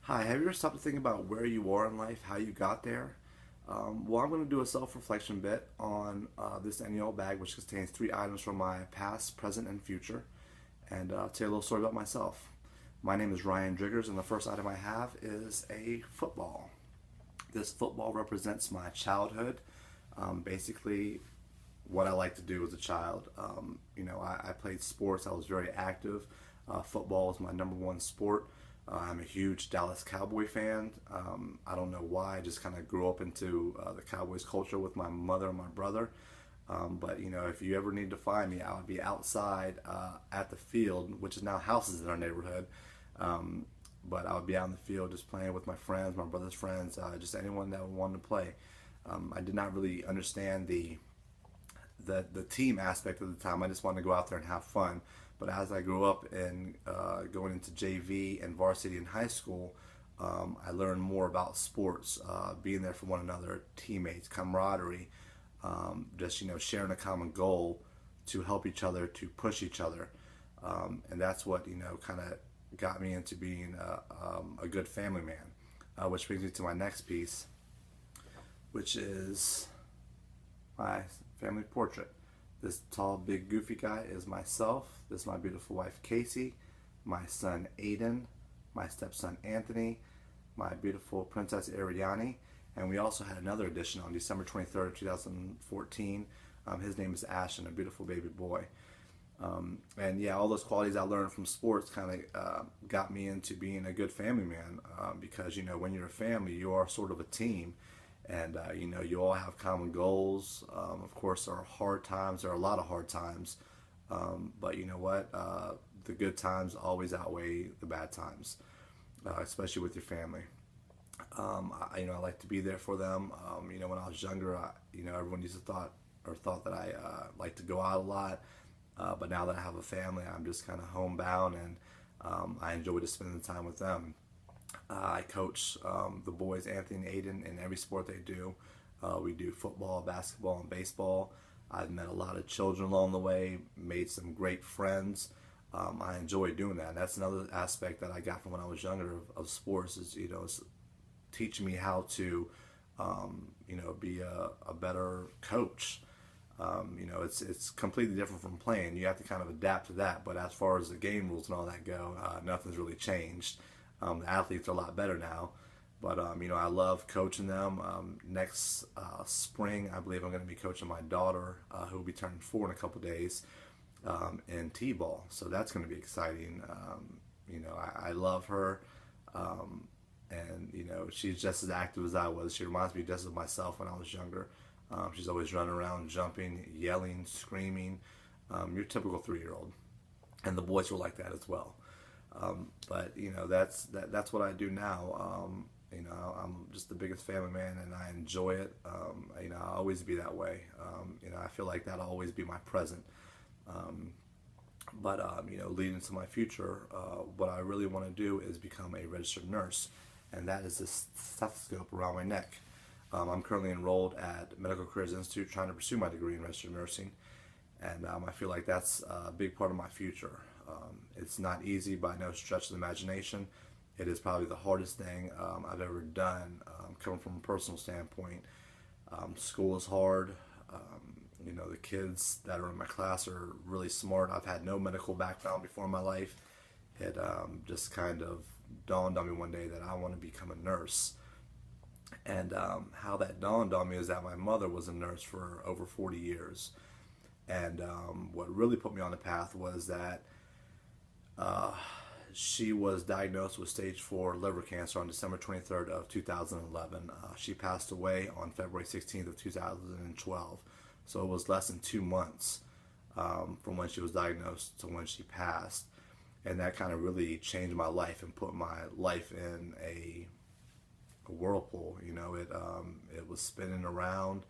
Hi, have you ever stopped to think about where you are in life, how you got there? Well, I'm going to do a self-reflection bit on this annual bag, which contains three items from my past, present, and future, and tell you a little story about myself. My name is Ryan Driggers, and the first item I have is a football. This football represents my childhood, basically what I like to do as a child. I played sports. I was very active. Football was my number one sport. I'm a huge Dallas Cowboy fan. I don't know why. I just kind of grew up into the Cowboys culture with my mother and my brother. But if you ever need to find me, I would be outside at the field, which is now houses in our neighborhood. Um, but I would be out in the field just playing with my friends, my brother's friends, just anyone that wanted to play. I did not really understand the team aspect of the time. I just wanted to go out there and have fun. But as I grew up and going into JV and varsity in high school, I learned more about sports, being there for one another, teammates, camaraderie, just sharing a common goal to help each other, to push each other, and that's what kind of got me into being a good family man. Which brings me to my next piece, which is my family portrait. This tall, big, goofy guy is myself. This is my beautiful wife, Casey, my son, Aiden, my stepson, Anthony, my beautiful princess, Ariani, and we also had another addition on December 23rd, 2014. His name is Ashton, a beautiful baby boy. And yeah, all those qualities I learned from sports kind of got me into being a good family man because when you're a family, you are sort of a team, and you all have common goals. Of course, there are hard times. There are a lot of hard times, but you know what? The good times always outweigh the bad times, especially with your family. I like to be there for them. When I was younger, everyone used to thought that I liked to go out a lot. But now that I have a family, I'm just kind of homebound, and I enjoy just spending time with them. I coach the boys, Anthony and Aiden, in every sport they do. We do football, basketball, and baseball. I've met a lot of children along the way, made some great friends. I enjoy doing that. And that's another aspect that I got from when I was younger of sports is, is teaching me how to, be a better coach. It's completely different from playing. You have to kind of adapt to that. But as far as the game rules and all that go, nothing's really changed. The athletes are a lot better now, but I love coaching them. Next spring, I believe I'm going to be coaching my daughter, who will be turning 4 in a couple days, in t-ball. So that's going to be exciting. I love her, and she's just as active as I was. She reminds me just of myself when I was younger. She's always running around, jumping, yelling, screaming. Your typical 3-year-old, and the boys were like that as well. But that's what I do now. I'm just the biggest family man, and I enjoy it. I'll always be that way. I feel like that'll always be my present. Um, but leading to my future, what I really want to do is become a registered nurse, and that is this stethoscope around my neck. I'm currently enrolled at Medical Careers Institute, trying to pursue my degree in registered nursing, and I feel like that's a big part of my future. It's not easy by no stretch of the imagination. It is probably the hardest thing I've ever done, coming from a personal standpoint. School is hard. The kids that are in my class are really smart. I've had no medical background before in my life. It just kind of dawned on me one day that I want to become a nurse. And how that dawned on me is that my mother was a nurse for over 40 years. And what really put me on the path was that uh, she was diagnosed with stage 4 liver cancer on December 23rd of 2011. She passed away on February 16th of 2012. So it was less than 2 months from when she was diagnosed to when she passed. And that kind of really changed my life and put my life in a whirlpool. It was spinning around,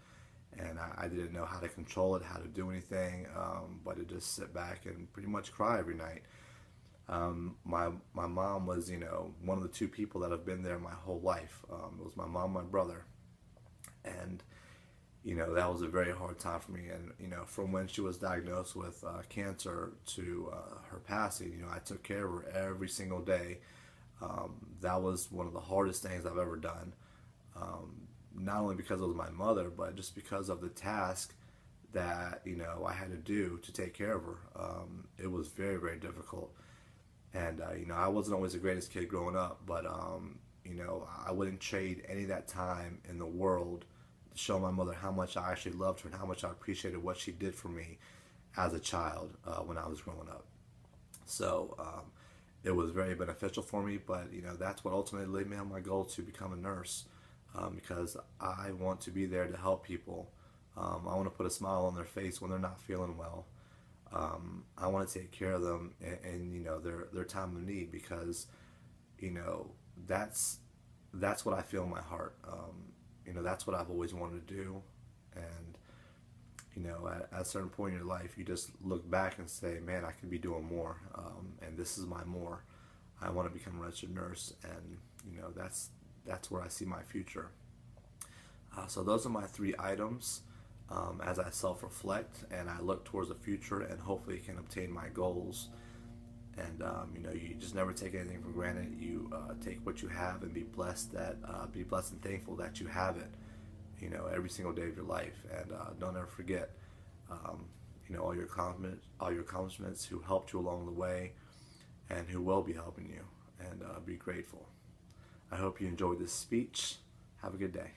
and I didn't know how to control it, how to do anything, but to just sit back and pretty much cry every night. My mom was one of the two people that have been there my whole life. It was my mom, my brother, and that was a very hard time for me. And from when she was diagnosed with cancer to her passing, I took care of her every single day. That was one of the hardest things I've ever done. Not only because it was my mother, but just because of the task that I had to do to take care of her. It was very, very difficult, and I wasn't always the greatest kid growing up, but I wouldn't trade any of that time in the world to show my mother how much I actually loved her and how much I appreciated what she did for me as a child when I was growing up. So it was very beneficial for me, but that's what ultimately led me on my goal to become a nurse, because I want to be there to help people. I want to put a smile on their face when they're not feeling well. I want to take care of them in their time of need, because you know that's that's what I feel in my heart. That's what I've always wanted to do, and at a certain point in your life, you just look back and say, "Man, I could be doing more," and this is my more. I want to become a registered nurse, and that's where I see my future. So those are my three items. As I self-reflect and I look towards the future and hopefully can obtain my goals. And you just never take anything for granted. You take what you have and be blessed and thankful that you have it. Every single day of your life, and don't ever forget, all your accomplishments, who helped you along the way, and who will be helping you. And be grateful. I hope you enjoyed this speech. Have a good day.